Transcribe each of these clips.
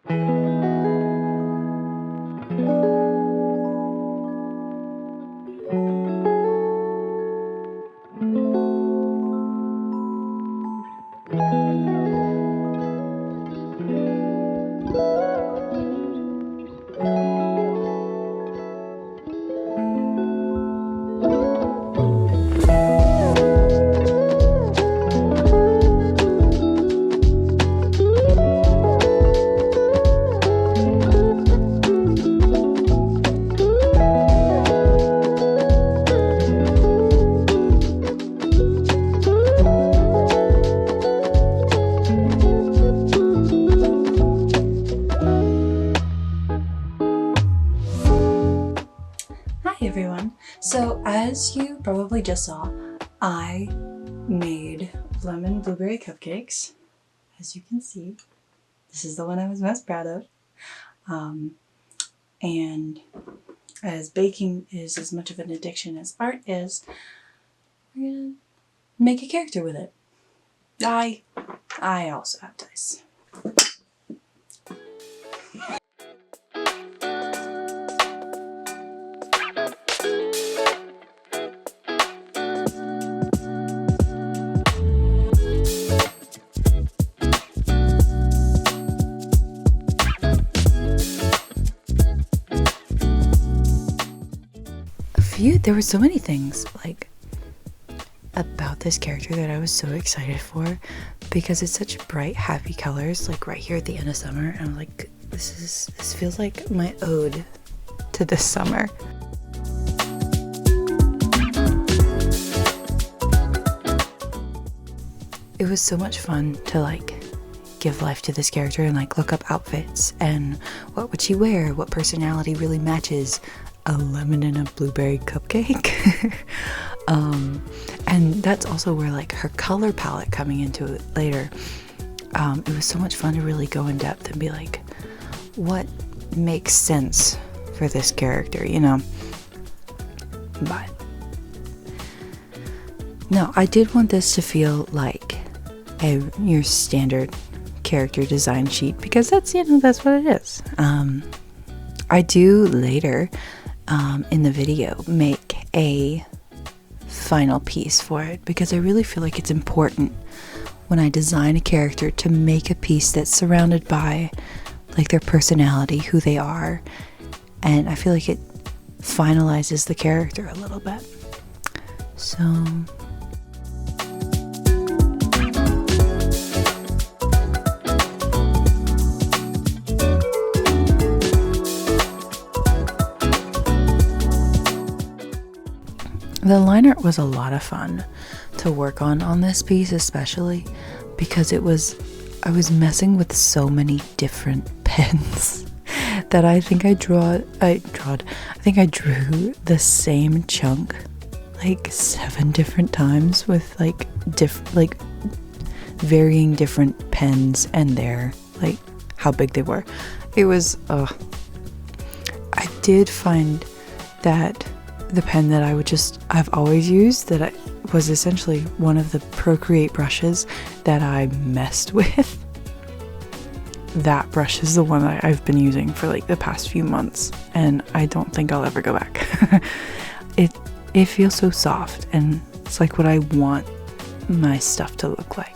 Hi everyone! So as you probably just saw, I made lemon blueberry cupcakes. As you can see, this is the one I was most proud of. And as baking is as much of an addiction as art is, we're gonna make a character with it. I also have dice. There were so many things like about this character that I was so excited for, because it's such bright, happy colors, like right here at the end of summer, and I'm like, this feels like my ode to this summer. It was so much fun to like give life to this character and like look up outfits and what would she wear, what personality really matches a lemon and a blueberry cupcake. And that's also where like her color palette coming into it later, it was so much fun to really go in depth and be like, what makes sense for this character, you know? But no, I did want this to feel like your standard character design sheet, because that's, you know, that's what it is. I do later in the video make a final piece for it, because I really feel like it's important when I design a character to make a piece that's surrounded by like their personality, who they are, and I feel like it finalizes the character a little bit. So the line art was a lot of fun to work on this piece, especially because I was messing with so many different pens that I think I drew the same chunk like 7 different times with like varying different pens and their like how big they were. It was I did find that the pen that I've always used, that was essentially one of the Procreate brushes that I messed with. That brush is the one that I've been using for like the past few months, and I don't think I'll ever go back. It feels so soft, and it's like what I want my stuff to look like.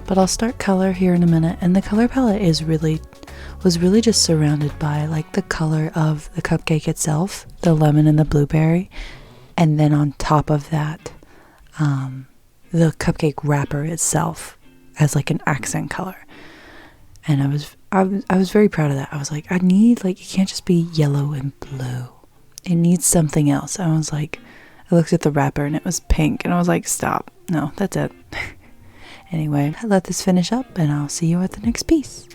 But I'll start color here in a minute, and the color palette was really just surrounded by like the color of the cupcake itself, the lemon and the blueberry, and then on top of that, the cupcake wrapper itself as like an accent color. And I was very proud of that. I was like, it can't just be yellow and blue. It needs something else. I was like, I looked at the wrapper and it was pink, and I was like, stop, no, that's it. Anyway, let this finish up and I'll see you at the next piece.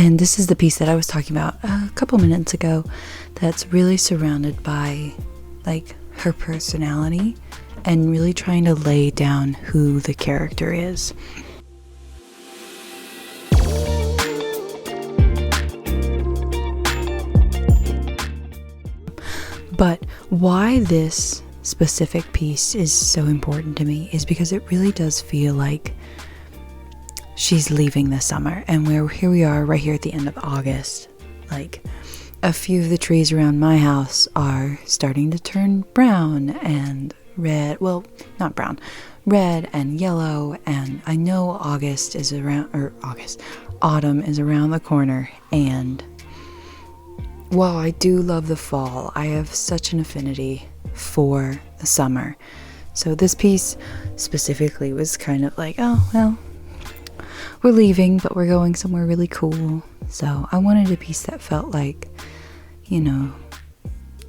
And this is the piece that I was talking about a couple minutes ago that's really surrounded by like her personality and really trying to lay down who the character is. But why this specific piece is so important to me is because it really does feel like she's leaving the summer, and here we are right here at the end of August. Like, a few of the trees around my house are starting to turn brown and red. Well, not brown, red and yellow. And I know autumn is around the corner. And while I do love the fall, I have such an affinity for the summer. So this piece specifically was kind of like, oh, well, we're leaving, but we're going somewhere really cool. So I wanted a piece that felt like, you know,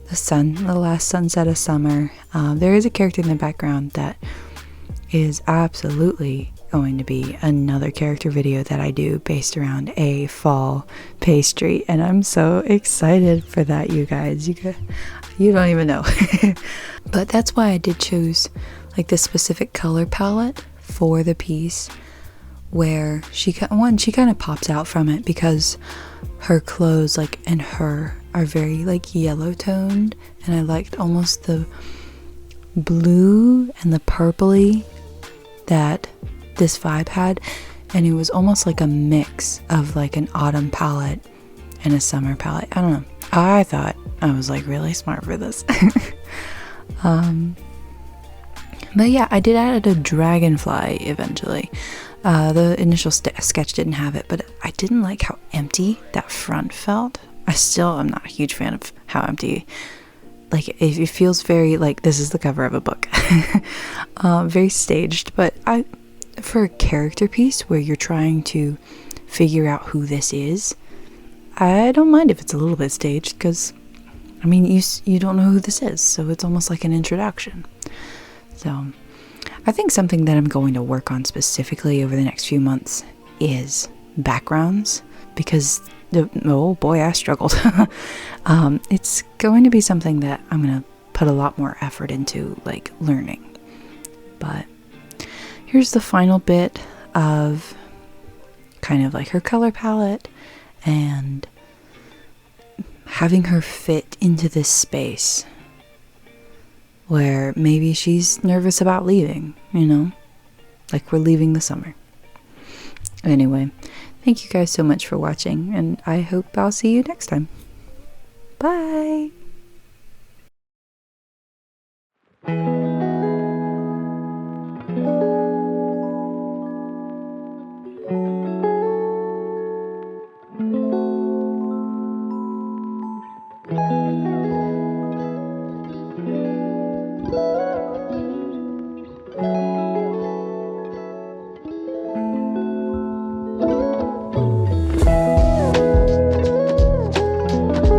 the last sunset of summer. There is a character in the background that is absolutely going to be another character video that I do based around a fall pastry, and I'm so excited for that, you guys. You don't even know. But that's why I did choose like this specific color palette for the piece, where she kind of pops out from it because her clothes, like, and her are very like yellow toned, and I liked almost the blue and the purpley that this vibe had, and it was almost like a mix of like an autumn palette and a summer palette. I don't know, I thought I was like really smart for this. But yeah, I did add a dragonfly eventually. The initial sketch didn't have it, but I didn't like how empty that front felt. I still am not a huge fan of how empty, like it feels very like this is the cover of a book. Very staged. But for a character piece where you're trying to figure out who this is, I don't mind if it's a little bit staged, because I mean you don't know who this is, so it's almost like an introduction. So I think something that I'm going to work on specifically over the next few months is backgrounds, because oh boy, I struggled. It's going to be something that I'm going to put a lot more effort into, like, learning. But here's the final bit of kind of like her color palette and having her fit into this space where maybe she's nervous about leaving, you know, like we're leaving the summer. Anyway, thank you guys so much for watching, and I hope I'll see you next time. Bye!